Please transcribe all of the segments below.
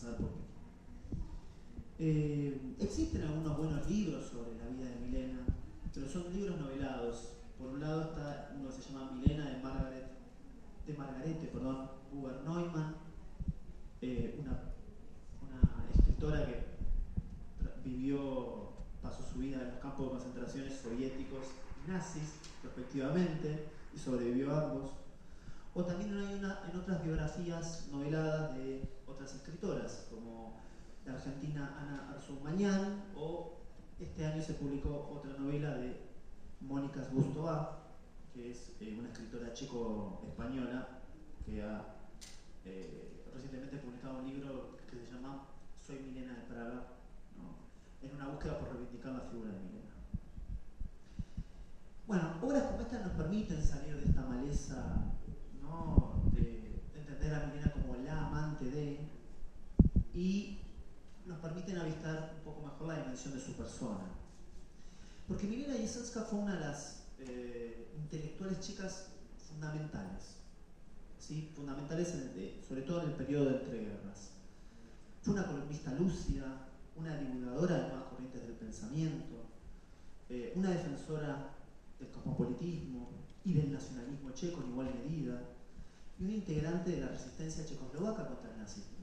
vamos a ver por qué. Existen algunos buenos libros sobre la vida de Milena, pero son libros novelados. Por un lado está uno que se llama Milena de Margarete Buber Neumann, una escritora que pasó su vida en los campos de concentraciones soviéticos y nazis, respectivamente, y sobrevivió a ambos. O también hay en otras biografías noveladas de otras escritoras, como la argentina Ana Arzumañán, o este año se publicó otra novela de Mónica Zbustová, que es una escritora checo-española que ha recientemente publicado un libro que se llama Soy Milena de Praga, ¿no? En una búsqueda por reivindicar la figura de Milena. Bueno, obras como esta nos permiten salir de esta maleza, ¿no?, de entender a Milena como la amante de, y nos permiten avistar un poco mejor la dimensión de su persona. Porque Milena Jesenská fue una de las intelectuales chicas fundamentales, ¿sí? Fundamentales sobre todo en el periodo de entreguerras. Fue una columnista lúcida, una divulgadora de nuevas corrientes del pensamiento, una defensora del cosmopolitismo y del nacionalismo checo en igual medida, y una integrante de la resistencia checoslovaca contra el nazismo.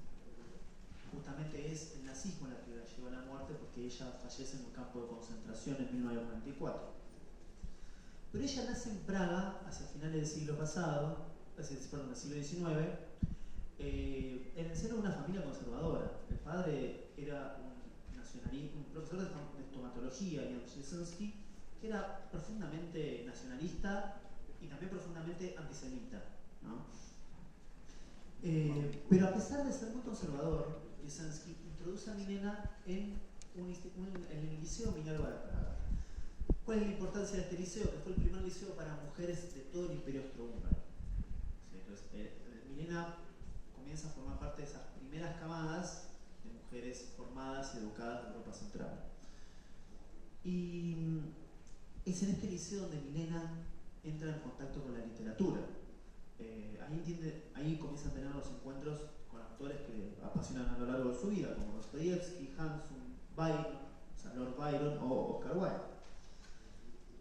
Justamente es el nazismo la que la llevó a la muerte, porque ella fallece en un campo de concentración en 1944. Pero ella nace en Praga hacia finales del siglo pasado, del siglo XIX, en el seno de una familia conservadora. El padre era un profesor de estomatología, Jan Jasinski, que era profundamente nacionalista y también profundamente antisemita, ¿no? Pero a pesar de ser muy conservador, Jasinski introduce a Milena en el Liceo Minerva de Praga. ¿Cuál es la importancia de este liceo? Que fue el primer liceo para mujeres de todo el Imperio Austrohúngaro. ¿Sí? Entonces, Milena comienza a formar parte de esas primeras camadas de mujeres formadas y educadas de Europa Central. Y es en este liceo donde Milena entra en contacto con la literatura. Ahí comienza a tener los encuentros con autores que le apasionan a lo largo de su vida, como Dostoyevsky, Hanson, Byron, o sea, Lord Byron o Oscar Wilde.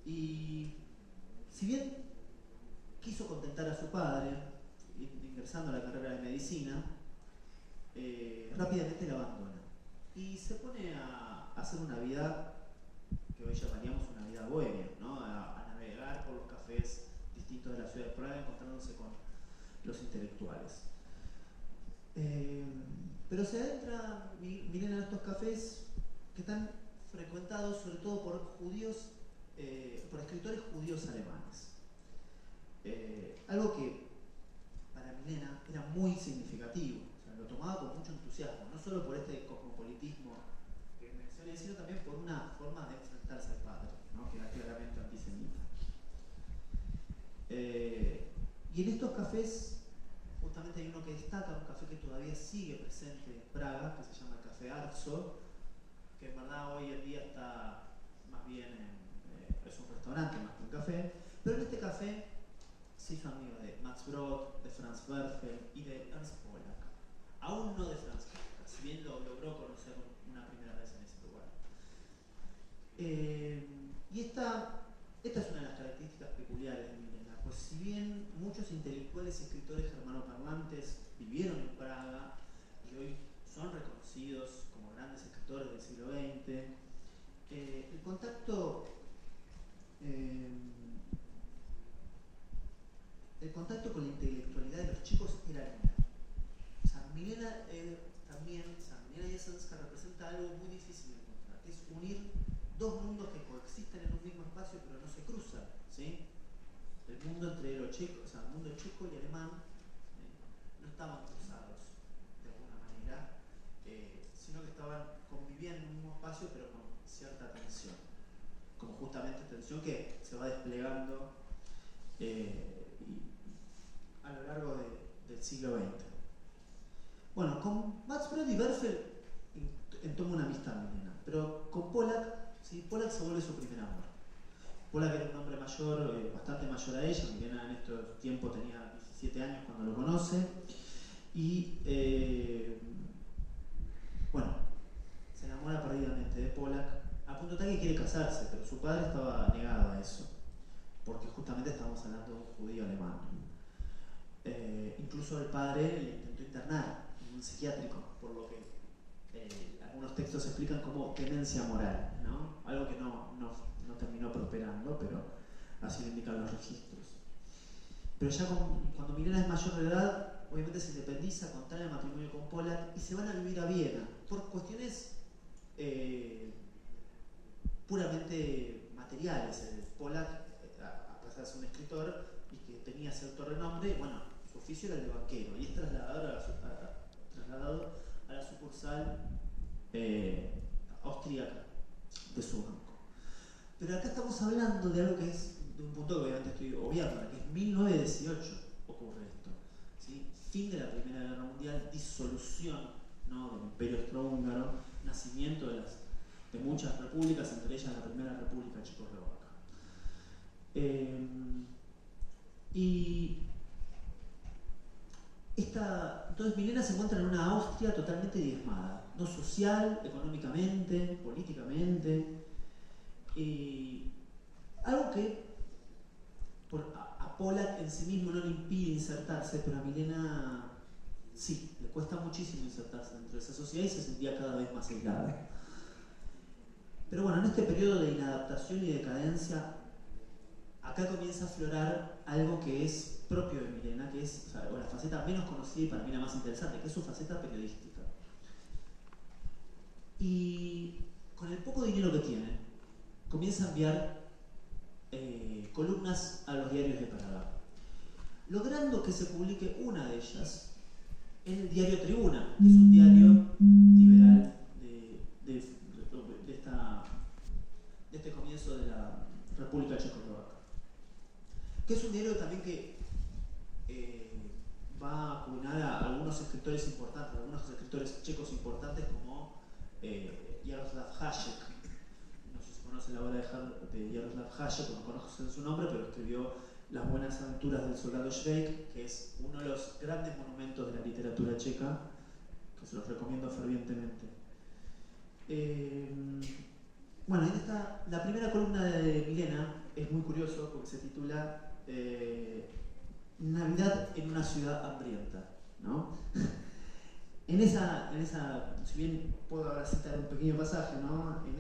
Y si bien quiso contentar a su padre, ingresando a la carrera de medicina, rápidamente la abandona y se pone a hacer una vida que hoy llamaríamos una vida bohemia, ¿no? A navegar por los cafés distintos de la ciudad de Praga, encontrándose con los intelectuales. Pero se adentra Milena en estos cafés que están frecuentados sobre todo por judíos, por escritores judíos alemanes. Algo que para Milena era muy significativo, o sea, lo tomaba con mucho entusiasmo, no solo por este cosmopolitismo que mencioné, sino también por una forma de enfrentarse al padre, ¿no?, que era claramente antisemita. Y en estos cafés, justamente hay uno que destaca, un café que todavía sigue presente en Praga, que se llama el Café Arzo, que en verdad hoy en día está más bien es un restaurante más que un café, pero en este café se hizo amigo de Max Brod, de Franz Werfel y de Ernst Pollack. Aún no de Franz Kafka, si bien lo logró conocer una primera vez en ese lugar. Y esta es una de las características peculiares de Milena, pues si bien muchos intelectuales y escritores germanoparlantes vivieron en Praga y hoy son reconocidos como grandes escritores del siglo XX, el contacto con la intelectualidad de los chicos era lineal. O sea, Milena Jesenská representa algo muy difícil de encontrar, que es unir dos mundos que coexisten en un mismo espacio pero no se cruzan, ¿sí? El mundo entre lo checo, o sea, el mundo checo y alemán no estaban cruzados de alguna manera, sino que convivían en un mismo espacio pero con cierta tensión, como justamente tensión que se va desplegando a lo largo del siglo XX. Bueno, con Max Brod y Werfel entoma una amistad Milena, pero con Pollack, ¿sí? Pollack se vuelve su primer amor. Pollack era un hombre mayor, bastante mayor a ella. Milena en estos tiempos tenía 17 años cuando lo conoce, y padre estaba negado a eso, porque justamente estábamos hablando de un judío alemán. Incluso el padre le intentó internar en un psiquiátrico, por lo que algunos textos explican como demencia moral, ¿no? Algo que no terminó prosperando, pero así lo indican los registros. Pero ya cuando Milena es mayor de edad, obviamente se independiza, contrae el matrimonio con Pollack y se van a vivir a Viena por cuestiones puramente materiales. Pollack, a pesar de ser un escritor y que tenía cierto renombre, bueno, su oficio era el de banquero y es trasladado a la sucursal austríaca de su banco. Pero acá estamos hablando de algo que es de un punto que obviamente estoy obviando, que es 1918 ocurre esto, ¿sí? Fin de la Primera Guerra Mundial, disolución, ¿no?, del Imperio Austrohúngaro, nacimiento de muchas repúblicas, entre ellas la Primera República Checoslovaca. Entonces Milena se encuentra en una Austria totalmente diezmada, no social, económicamente, políticamente, algo que a Pollack en sí mismo no le impide insertarse, pero a Milena sí, le cuesta muchísimo insertarse dentro de esa sociedad y se sentía cada vez más aislada. Pero bueno, en este periodo de inadaptación y decadencia, acá comienza a aflorar algo que es propio de Milena, que es la faceta menos conocida y para mí la más interesante, que es su faceta periodística. Y con el poco dinero que tiene, comienza a enviar columnas a los diarios de Praga, logrando que se publique una de ellas en el diario Tribuna, que es un diario liberal de este comienzo de la República Checoslovaca, que es un diario también que va a acuñar a algunos escritores importantes, algunos escritores checos importantes como Jaroslav Hašek. No sé si conocen la obra de Jaroslav Hašek, no conocen su nombre, pero escribió Las buenas aventuras del soldado Švejk, que es uno de los grandes monumentos de la literatura checa, que se los recomiendo fervientemente. Bueno, ahí está la primera columna de Milena, es muy curioso porque se titula Navidad en una ciudad hambrienta, ¿no? En esa, si bien puedo ahora citar un pequeño pasaje, ¿no? En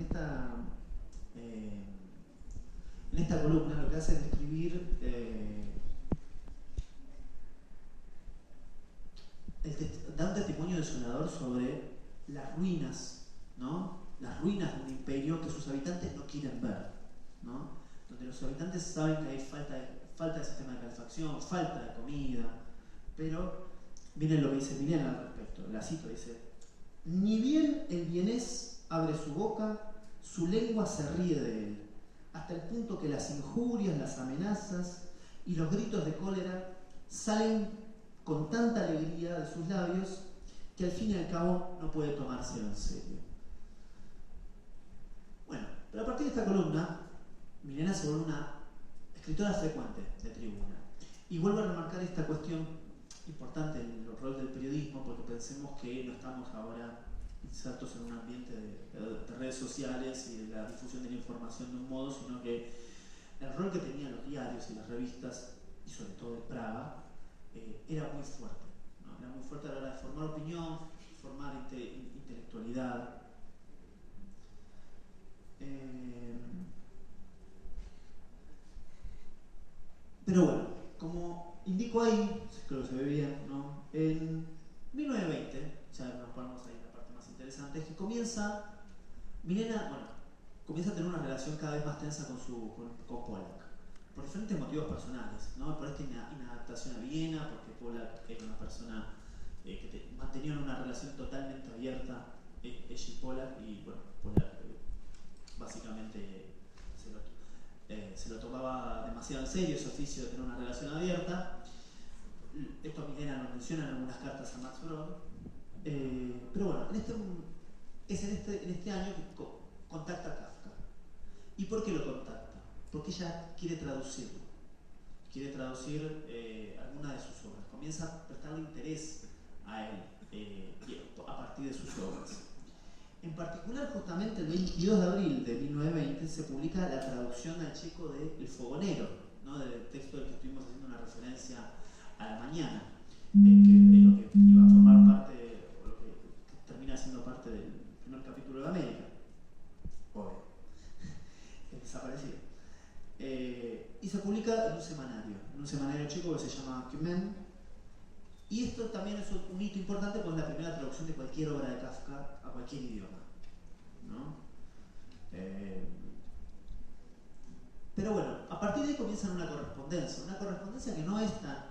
esta columna lo que hace es describir da un testimonio desolador sobre las ruinas, ¿no? Las ruinas de un imperio que sus habitantes no quieren ver, ¿no? Donde los habitantes saben que hay falta de sistema de calefacción, falta de comida, pero miren lo que dice Milena al respecto, la cito, dice: ni bien el vienés abre su boca, su lengua se ríe de él, hasta el punto que las injurias, las amenazas y los gritos de cólera salen con tanta alegría de sus labios que al fin y al cabo no puede tomárselo en serio. Bueno, pero a partir de esta columna, Milena se vuelve una escritora frecuente de Tribuna y vuelve a remarcar esta cuestión importante en el rol del periodismo, porque pensemos que no estamos ahora insertos en un ambiente de redes sociales y de la difusión de la información de un modo, sino que el rol que tenían los diarios y las revistas, y sobre todo en Praga, era muy fuerte, ¿no? Era muy fuerte a la hora de formar opinión, formar intelectualidad. Pero bueno, como indico ahí, creo que se ve bien, ¿no? En 1920, ya nos ponemos ahí en la parte más interesante, es que Milena, bueno, comienza a tener una relación cada vez más tensa con Pollack, por diferentes motivos personales, ¿no? Por esta inadaptación a Viena, porque Pollack era una persona que mantenía una relación totalmente abierta, ella y Pollack, y bueno, Pollack básicamente se lo tomaba demasiado en serio ese oficio de tener una relación abierta. Esto Milena lo menciona en algunas cartas a Max Brod. Pero bueno, en este año que contacta a Kafka. ¿Y por qué lo contacta? Porque ella quiere traducirlo. Quiere traducir alguna de sus obras. Comienza a prestarle interés a él a partir de sus obras. En particular, justamente el 22 de abril de 1920 se publica la traducción al checo de El Fogonero, ¿no? Del texto del que estuvimos haciendo una referencia a la mañana, que es lo que iba a formar parte, o lo que termina siendo parte del primer capítulo de América. Obvio. Es desaparecido. Y se publica en un semanario checo que se llama Kmen. Y esto también es un hito importante porque es la primera traducción de cualquier obra de Kafka a cualquier idioma, ¿no? Pero bueno, a partir de ahí comienza una correspondencia que no es tan,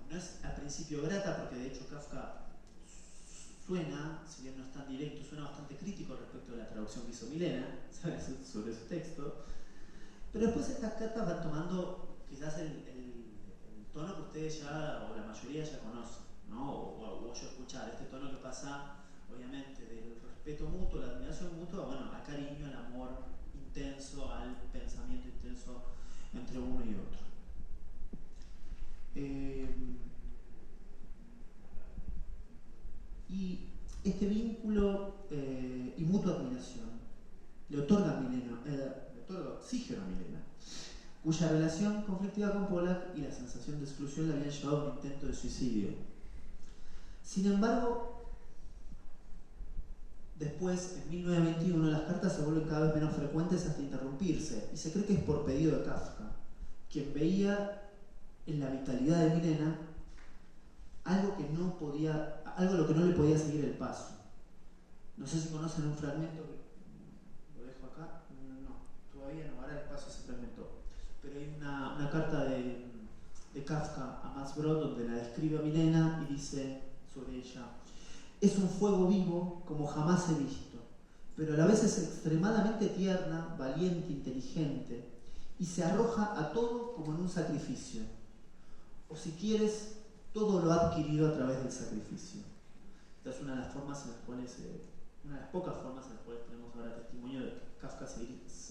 no es al principio grata, porque de hecho Kafka suena, si bien no es tan directo, suena bastante crítico respecto a la traducción que hizo Milena, ¿sabes? Sobre su texto. Pero después estas cartas van tomando quizás el tono que ustedes ya, o la mayoría ya conocen, ¿no? O yo escuchar este tono que pasa, obviamente, del respeto mutuo, la admiración mutua, bueno, al cariño, al amor intenso, al pensamiento intenso entre uno y otro. Y este vínculo y mutua admiración le otorga oxígeno a Milena, cuya relación conflictiva con Pollack y la sensación de exclusión le habían llevado a un intento de suicidio. Sin embargo, después, en 1921, las cartas se vuelven cada vez menos frecuentes hasta interrumpirse, y se cree que es por pedido de Kafka, quien veía en la vitalidad de Milena algo a lo que no le podía seguir el paso. No sé si conocen un fragmento que lo dejo acá. No, todavía no, ahora el paso se fragmentó. Pero hay una carta de Kafka a Max Brod donde la describe a Milena y dice sobre ella: es un fuego vivo como jamás he visto, pero a la vez es extremadamente tierna, valiente, inteligente, y se arroja a todo como en un sacrificio. O si quieres, todo lo ha adquirido a través del sacrificio. Esta es una de las formas en las cuales, una de las pocas formas en las cuales tenemos ahora testimonio de que Kafka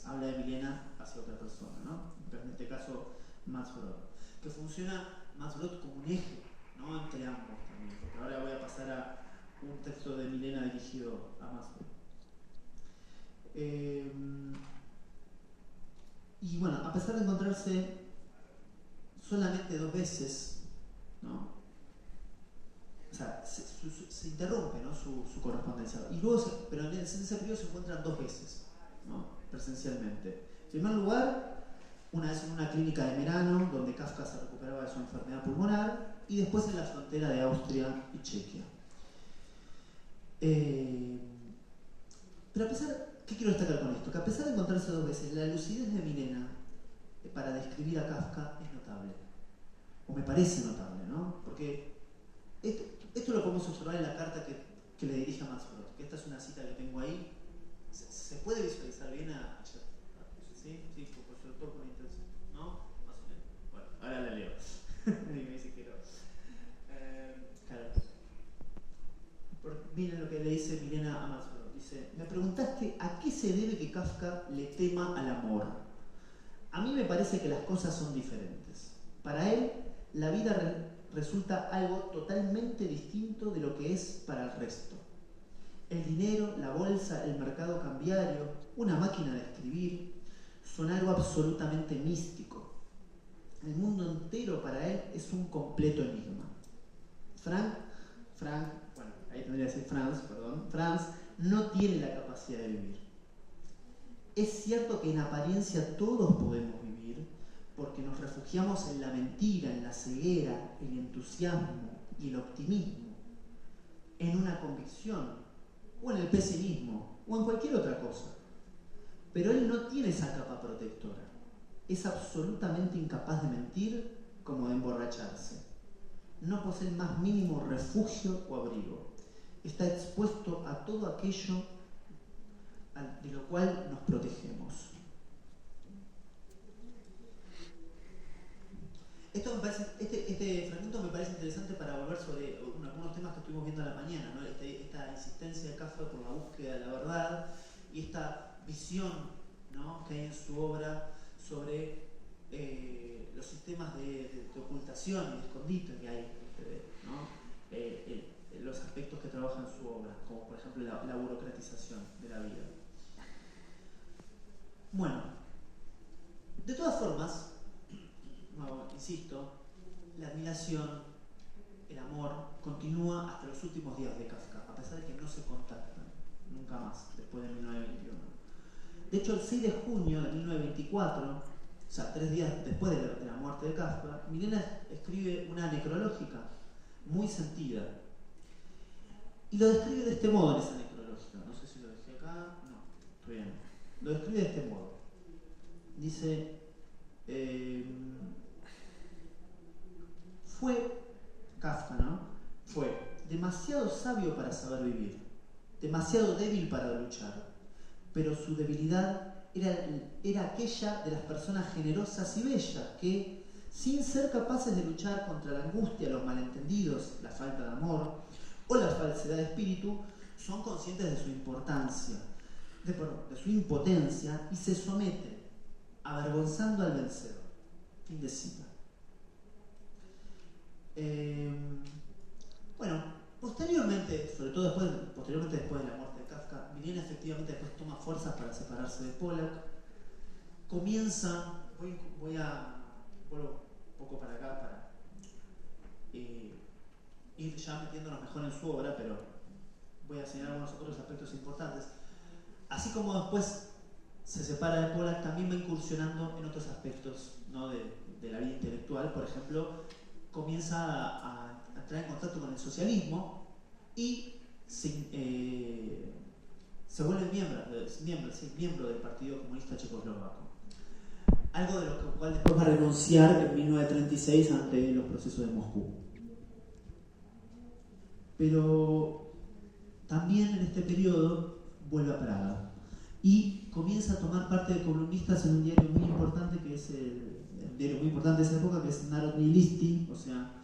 habla de Milena hacia otra persona, ¿no? Pero en este caso, Max Brod, que funciona Max Brod como un eje, ¿no? Entre ambos también, porque ahora voy a pasar a un texto de Milena dirigido a Max Brod. Y bueno, a pesar de encontrarse solamente 2 veces, ¿no? O sea, se interrumpe, ¿no? su correspondencia. Y luego pero en ese periodo se encuentran 2 veces, ¿no? Presencialmente. En primer lugar, una vez en una clínica de Merano, donde Kafka se recuperaba de su enfermedad pulmonar, y después en la frontera de Austria y Chequia. Pero a pesar, ¿qué quiero destacar con esto? Que a pesar de encontrarse 2 veces, la lucidez de Milena para describir a Kafka es notable. O me parece notable, ¿no? Porque esto lo podemos observar en la carta que le dirige a Max Brod, que esta es una cita que tengo ahí. ¿Se puede visualizar bien ayer? ¿Sí? Sí, sobre todo con intención. ¿No? Más o menos. Bueno, ahora la leo. Y me dice que no. Claro. Miren lo que le dice Milena a Max Brod. Dice: me preguntaste a qué se debe que Kafka le tema al amor. A mí me parece que las cosas son diferentes. Para él, la vida resulta algo totalmente distinto de lo que es para el resto. El dinero, la bolsa, el mercado cambiario, una máquina de escribir, son algo absolutamente místico. El mundo entero para él es un completo enigma. Franz, bueno, ahí tendría que decir Franz no tiene la capacidad de vivir. Es cierto que en apariencia todos podemos vivir, porque nos refugiamos en la mentira, en la ceguera, el entusiasmo y el optimismo, en una convicción, o en el pesimismo, o en cualquier otra cosa. Pero él no tiene esa capa protectora. Es absolutamente incapaz de mentir como de emborracharse. No posee el más mínimo refugio o abrigo. Está expuesto a todo aquello de lo cual nos protegemos. Este fragmento me parece interesante para volver sobre algunos temas que estuvimos viendo a la mañana, ¿no? Esta insistencia de Kafka por la búsqueda de la verdad y esta visión, ¿no?, que hay en su obra sobre los sistemas de ocultación y de escondite que hay, ¿no? Los aspectos aspectos que trabaja en su obra, como por ejemplo la burocratización de la vida. Bueno, de todas formas, insisto, la admiración, el amor, continúa hasta los últimos días de Kafka, a pesar de que no se contactan nunca más después de 1921. De hecho, el 6 de junio de 1924, o sea, 3 días después de la muerte de Kafka, Milena escribe una necrológica muy sentida. Y lo describe de este modo en esa necrológica. No sé si lo dejé acá. No, estoy bien. Lo describe de este modo. Dice, fue Kafka, ¿no? Fue demasiado sabio para saber vivir, demasiado débil para luchar, pero su debilidad era aquella de las personas generosas y bellas que, sin ser capaces de luchar contra la angustia, los malentendidos, la falta de amor o la falsedad de espíritu, son conscientes de su importancia, de su impotencia, y se someten, avergonzando al vencedor. Fin de cita. Bueno, posteriormente, sobre todo posteriormente después de la muerte de Kafka, Milena efectivamente después toma fuerzas para separarse de Pollack. Comienza, vuelvo un poco para acá para ir ya metiéndonos mejor en su obra, pero voy a señalar algunos otros aspectos importantes. Así como después se separa de Pollack, también va incursionando en otros aspectos, ¿no?, de la vida intelectual. Por ejemplo, comienza a entrar en contacto con el socialismo y se vuelve miembro del Partido Comunista Checoslovaco. Algo de lo cual después va a renunciar en 1936 ante los procesos de Moscú. Pero también en este periodo vuelve a Praga y comienza a tomar parte de columnistas en un diario muy importante, que es el diario muy importante de esa época, que es Narodny Listy, o sea,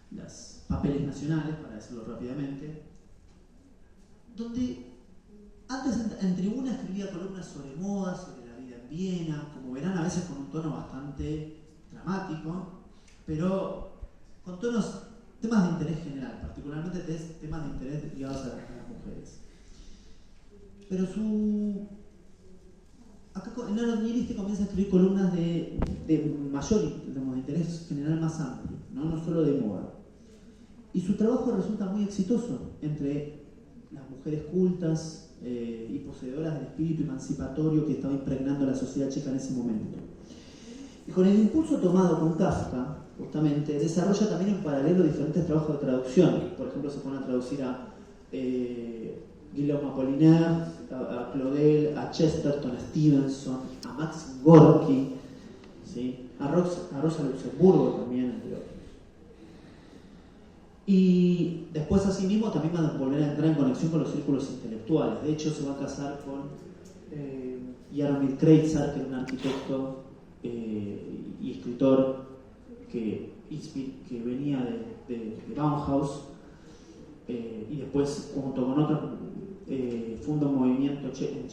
los papeles nacionales, para decirlo rápidamente, donde antes en tribuna escribía columnas sobre moda, sobre la vida en Viena, como verán, a veces con un tono bastante dramático, pero con temas de interés general, particularmente temas de interés ligados a las mujeres. Pero acá en Narodny Listy comienza a escribir columnas de mayor, de interés general más amplio, no solo de moda. Y su trabajo resulta muy exitoso entre las mujeres cultas y poseedoras del espíritu emancipatorio que estaba impregnando la sociedad checa en ese momento. Y con el impulso tomado con Kafka, justamente, desarrolla también en paralelo diferentes trabajos de traducción. Por ejemplo, se pone a traducir a Guillaume Apollinaire, a Claudel, a Chesterton, a Stevenson, a Maxim Gorky, ¿sí?, a Rosa Luxemburgo también, entre otros. Y después, asimismo, también va a volver a entrar en conexión con los círculos intelectuales. De hecho, se va a casar con Jaromir Kreizar, que era un arquitecto y escritor que venía de Bauhaus, y después, junto con otros, funda un movimiento en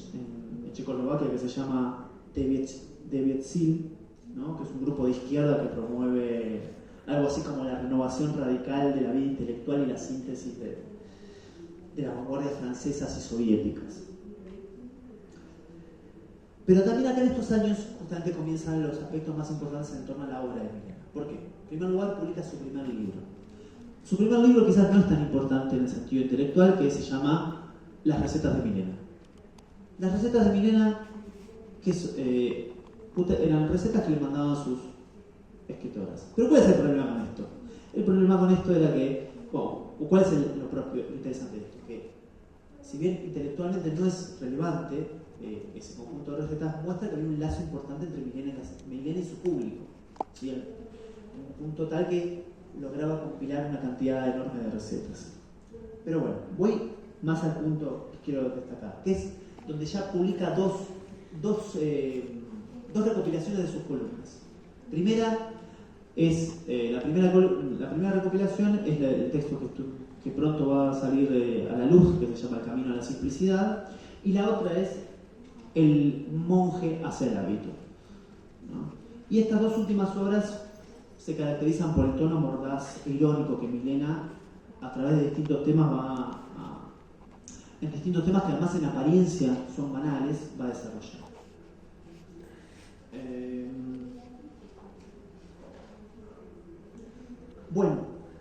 Checoslovaquia que se llama Devětsil, ¿no?, que es un grupo de izquierda que promueve algo así como la renovación radical de la vida intelectual y la síntesis de las vanguardias francesas y soviéticas. Pero también acá en estos años justamente comienzan los aspectos más importantes en torno a la obra de Milena. ¿Por qué? En primer lugar, publica su primer libro. Su primer libro quizás no es tan importante en el sentido intelectual, que se llama Las recetas de Milena. Las recetas de Milena, que eran recetas que le mandaban a sus escritoras. Pero ¿cuál es el problema con esto? El problema con esto era que, ¿cuál es lo propio interesante de esto? Que si bien intelectualmente no es relevante, ese conjunto de recetas muestra que había un lazo importante entre Milena y su público, ¿sí?, un punto tal que lograba compilar una cantidad enorme de recetas. Pero bueno, voy más al punto que quiero destacar, que es donde ya publica dos recopilaciones de sus columnas. Primera es la primera recopilación es el texto que pronto va a salir a la luz, que se llama El camino a la simplicidad, y la otra es El monje hacia el hábito, ¿no? Y estas dos últimas obras se caracterizan por el tono mordaz e irónico que Milena a través de distintos temas en distintos temas que además en apariencia son banales, va a desarrollar. Bueno,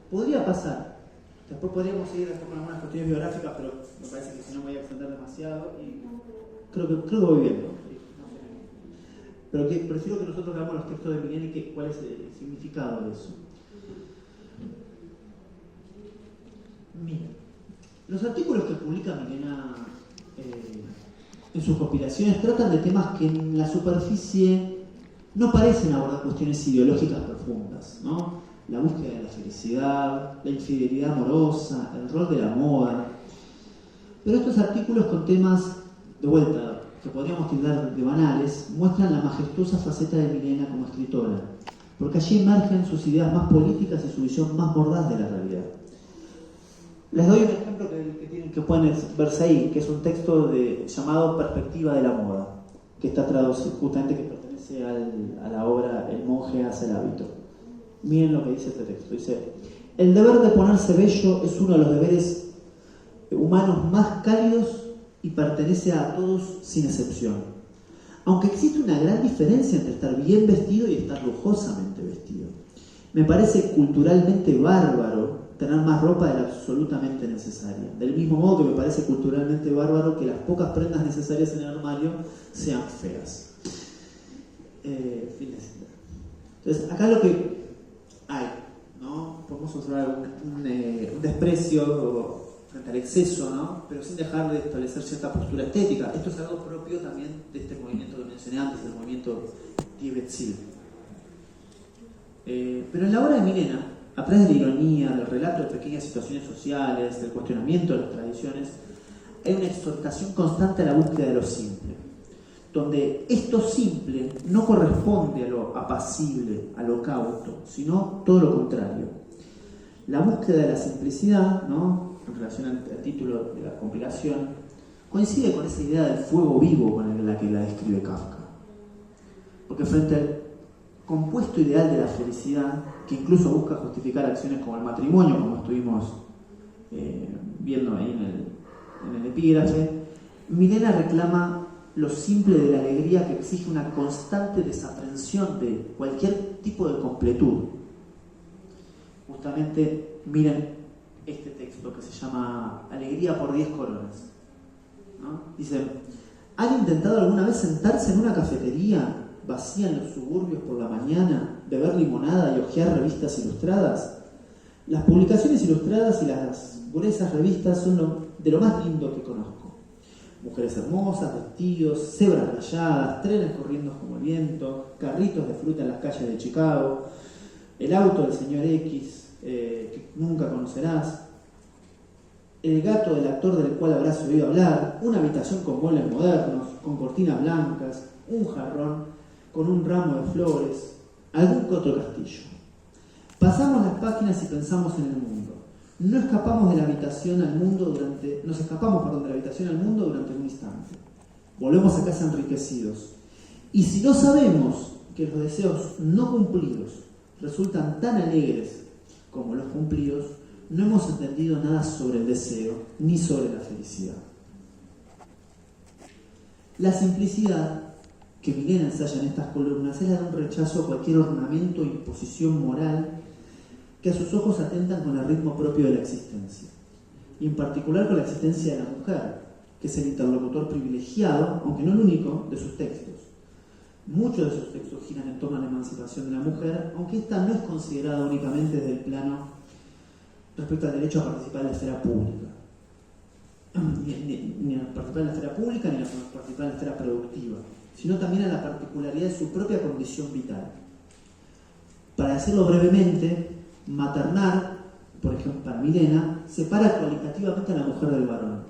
podría pasar. Después podríamos seguir con algunas cuestiones biográficas, pero me parece que si no me voy a extender demasiado y creo que voy viendo. Pero prefiero que nosotros veamos los textos de Milena y cuál es el significado de eso. Miren, los artículos que publica Milena en sus compilaciones tratan de temas que en la superficie no parecen abordar cuestiones ideológicas profundas, ¿no? La búsqueda de la felicidad, la infidelidad amorosa, el rol de la moda. Pero estos artículos con temas, de vuelta, que podríamos tildar de banales, muestran la majestuosa faceta de Milena como escritora, porque allí emergen sus ideas más políticas y su visión más mordaz de la realidad. Les doy un ejemplo que pueden verse ahí, que es un texto llamado Perspectiva de la moda, que está traducido, justamente que pertenece a la obra El monje hace el hábito. Miren lo que dice este texto. Dice: el deber de ponerse bello es uno de los deberes humanos más cálidos y pertenece a todos sin excepción. Aunque existe una gran diferencia entre estar bien vestido y estar lujosamente vestido. Me parece culturalmente bárbaro tener más ropa de la absolutamente necesaria. Del mismo modo que me parece culturalmente bárbaro que las pocas prendas necesarias en el armario sean feas. Entonces, acá lo que hay, ¿no? Podemos observar un desprecio frente al exceso, ¿no? Pero sin dejar de establecer cierta postura estética. Esto es algo propio también de este movimiento que mencioné antes, el movimiento Tibet-Sil. Pero en la obra de Milena, a través de la ironía, del relato de pequeñas situaciones sociales, del cuestionamiento de las tradiciones, hay una exhortación constante a la búsqueda de lo simple, donde esto simple no corresponde a lo apacible, a lo cauto, sino todo lo contrario. La búsqueda de la simplicidad, ¿no?, en relación al título de la compilación, coincide con esa idea del fuego vivo con la que la describe Kafka. Porque frente al compuesto ideal de la felicidad, que incluso busca justificar acciones como el matrimonio, como estuvimos viendo ahí en el epígrafe, Milena reclama lo simple de la alegría que exige una constante desaprensión de cualquier tipo de completud. Justamente miren este texto que se llama Alegría por 10 coronas, ¿no? Dice: ¿han intentado alguna vez sentarse en una cafetería vacía en los suburbios por la mañana, beber limonada y hojear revistas ilustradas? Las publicaciones ilustradas y las gruesas revistas son de lo más lindo que conozco. Mujeres hermosas, vestidos, cebras rayadas, trenes corriendo como el viento, carritos de fruta en las calles de Chicago, el auto del señor X, que nunca conocerás, el gato del actor del cual habrás oído hablar, una habitación con muebles modernos, con cortinas blancas, un jarrón con un ramo de flores, algún que otro castillo. Pasamos las páginas y pensamos en el mundo. Nos escapamos de la habitación al mundo durante un instante. Volvemos a casa enriquecidos. Y si no sabemos que los deseos no cumplidos resultan tan alegres como los cumplidos, no hemos entendido nada sobre el deseo ni sobre la felicidad. La simplicidad que Milena ensaya en estas columnas es la de un rechazo a cualquier ornamento o imposición moral que a sus ojos atentan con el ritmo propio de la existencia, y en particular con la existencia de la mujer, que es el interlocutor privilegiado, aunque no el único, de sus textos. Muchos de sus textos giran en torno a la emancipación de la mujer, aunque esta no es considerada únicamente desde el plano respecto al derecho a participar en la esfera pública, ni a participar en la esfera pública ni a participar en la esfera productiva, sino también a la particularidad de su propia condición vital. Para decirlo brevemente, maternar, por ejemplo, para Milena, separa cualitativamente a la mujer del varón,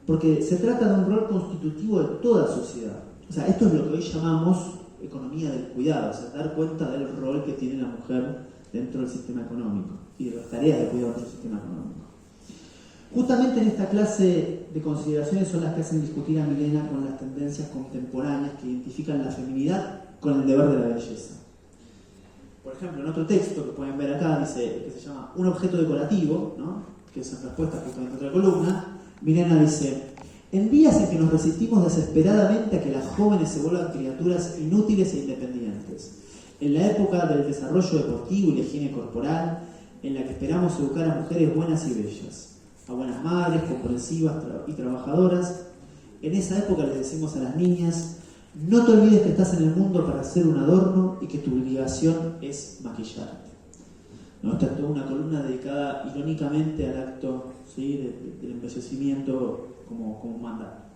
porque se trata de un rol constitutivo de toda sociedad. O sea, esto es lo que hoy llamamos economía del cuidado, o sea, dar cuenta del rol que tiene la mujer dentro del sistema económico y de las tareas de cuidado del sistema económico. Justamente en esta clase de consideraciones son las que hacen discutir a Milena con las tendencias contemporáneas que identifican la feminidad con el deber de la belleza. Por ejemplo, en otro texto que pueden ver acá, dice, que se llama Un objeto decorativo, ¿no? Que es en respuesta justamente a otra columna, Milena dice: en días en que nos resistimos desesperadamente a que las jóvenes se vuelvan criaturas inútiles e independientes, en la época del desarrollo deportivo y la higiene corporal, en la que esperamos educar a mujeres buenas y bellas, a buenas madres, comprensivas y trabajadoras, en esa época les decimos a las niñas: no te olvides que estás en el mundo para ser un adorno y que tu obligación es maquillarte. ¿No? Esta es toda una columna dedicada irónicamente al acto, ¿sí?, del embellecimiento como manda.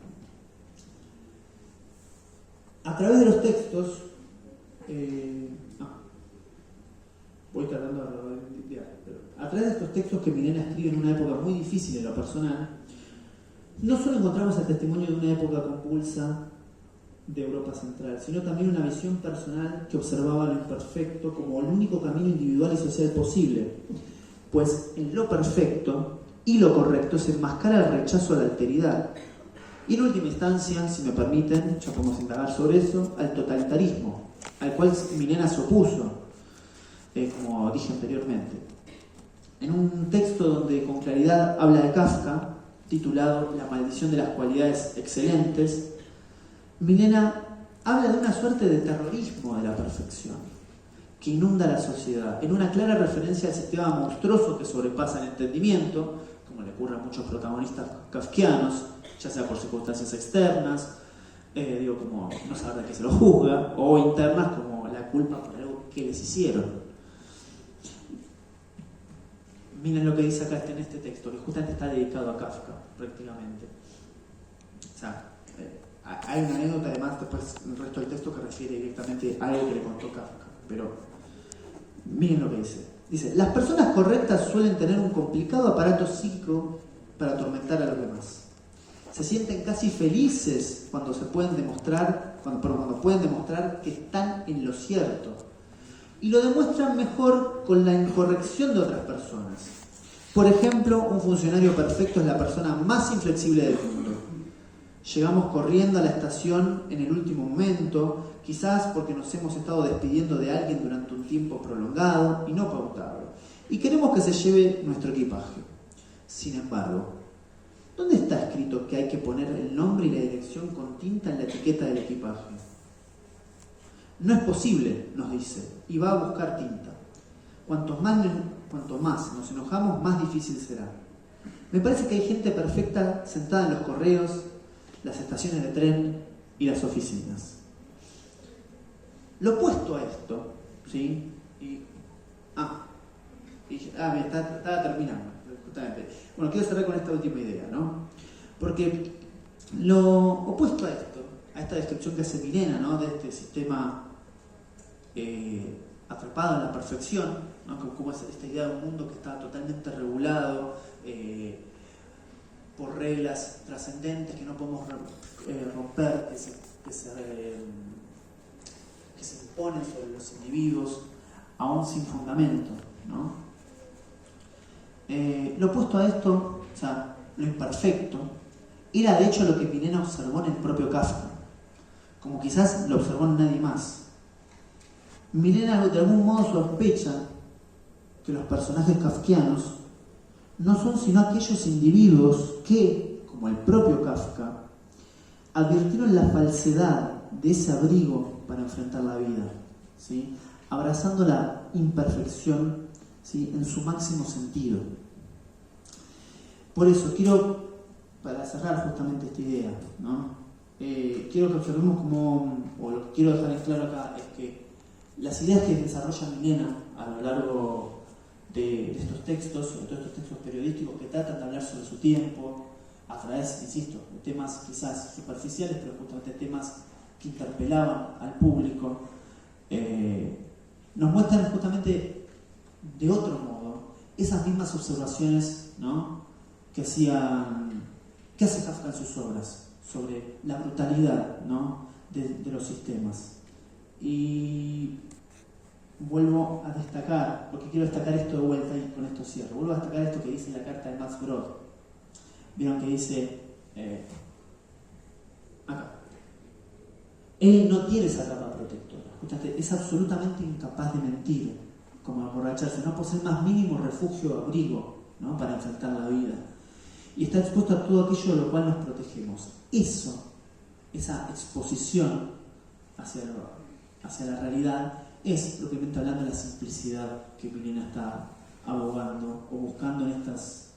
A través de los textos, voy tratando de a través de estos textos que Milena escribe en una época muy difícil en lo personal, no solo encontramos el testimonio de una época convulsa de Europa Central, sino también una visión personal que observaba lo imperfecto como el único camino individual y social posible, pues en lo perfecto y lo correcto se enmascara el rechazo a la alteridad y, en última instancia, si me permiten, ya podemos indagar sobre eso, al totalitarismo, al cual Milena se opuso, como dije anteriormente. En un texto donde con claridad habla de Kafka, titulado La maldición de las cualidades excelentes, Milena habla de una suerte de terrorismo de la perfección que inunda la sociedad, en una clara referencia al sistema monstruoso que sobrepasa el entendimiento, como le ocurre a muchos protagonistas kafkianos, ya sea por circunstancias externas, como no saber de qué se lo juzga, o internas, como la culpa por algo que les hicieron. Miren lo que dice acá en este texto, que justamente está dedicado a Kafka, prácticamente. O sea, hay una anécdota además después en el resto del texto que refiere directamente a algo que le contó Kafka, pero miren lo que dice. Dice: las personas correctas suelen tener un complicado aparato psíquico para atormentar a los demás. Se sienten casi felices cuando pueden demostrar que están en lo cierto. Y lo demuestran mejor con la incorrección de otras personas. Por ejemplo, un funcionario perfecto es la persona más inflexible del mundo. Llegamos corriendo a la estación en el último momento, quizás porque nos hemos estado despidiendo de alguien durante un tiempo prolongado y no pautado, y queremos que se lleve nuestro equipaje. Sin embargo, ¿dónde está escrito que hay que poner el nombre y la dirección con tinta en la etiqueta del equipaje? No es posible, nos dice, y va a buscar tinta. Cuanto más nos enojamos, más difícil será. Me parece que hay gente perfecta sentada en los correos, las estaciones de tren y las oficinas. Lo opuesto a esto, ¿sí? Estaba terminando, justamente. Bueno, quiero cerrar con esta última idea, ¿no? Porque lo opuesto a esto, a esta descripción que hace Milena, ¿no?, de este sistema atrapado en la perfección, ¿no?, como es esta idea de un mundo que está totalmente regulado por reglas trascendentes que no podemos romper, que se imponen sobre los individuos, aún sin fundamento, ¿no? Lo opuesto a esto, o sea, lo imperfecto, era de hecho lo que Milena observó en el propio Kafka, como quizás lo observó en nadie más. Milena de algún modo sospecha que los personajes kafkianos no son sino aquellos individuos que, como el propio Kafka, advirtieron la falsedad de ese abrigo para enfrentar la vida, ¿sí?, abrazando la imperfección, ¿sí?, en su máximo sentido. Por eso quiero, para cerrar justamente esta idea, ¿no?, quiero que observemos o lo que quiero dejar en claro acá es que las ideas que desarrolla Milena a lo largo de estos textos, sobre todo estos textos periodísticos que tratan de hablar sobre su tiempo, a través, insisto, de temas quizás superficiales, pero justamente temas que interpelaban al público, nos muestran justamente de otro modo esas mismas observaciones, ¿no?, que hace Kafka en sus obras sobre la brutalidad, ¿no?, de los sistemas. Y vuelvo a destacar, porque quiero destacar esto de vuelta y con esto cierro, vuelvo a destacar esto que dice la carta de Max Brod. Vieron que dice acá: él no tiene esa capa protectora. escuchaste, es absolutamente incapaz de mentir, como emborracharse, no posee el más mínimo refugio o abrigo, ¿no?, para enfrentar la vida. Y está expuesto a todo aquello de lo cual nos protegemos. Eso, esa exposición hacia la realidad, es propiamente hablando la simplicidad que Milena está abogando o buscando en estas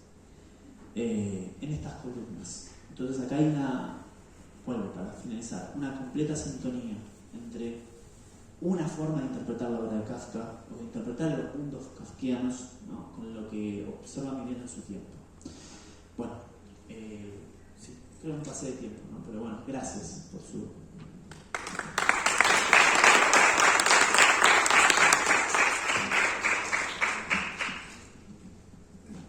columnas. Entonces acá hay para finalizar, una completa sintonía entre una forma de interpretar la obra de Kafka o de interpretar los mundos kafkianos, ¿no?, con lo que observa Milena en su tiempo. Bueno, sí, creo que me pasé de tiempo, ¿no? Pero bueno, gracias por su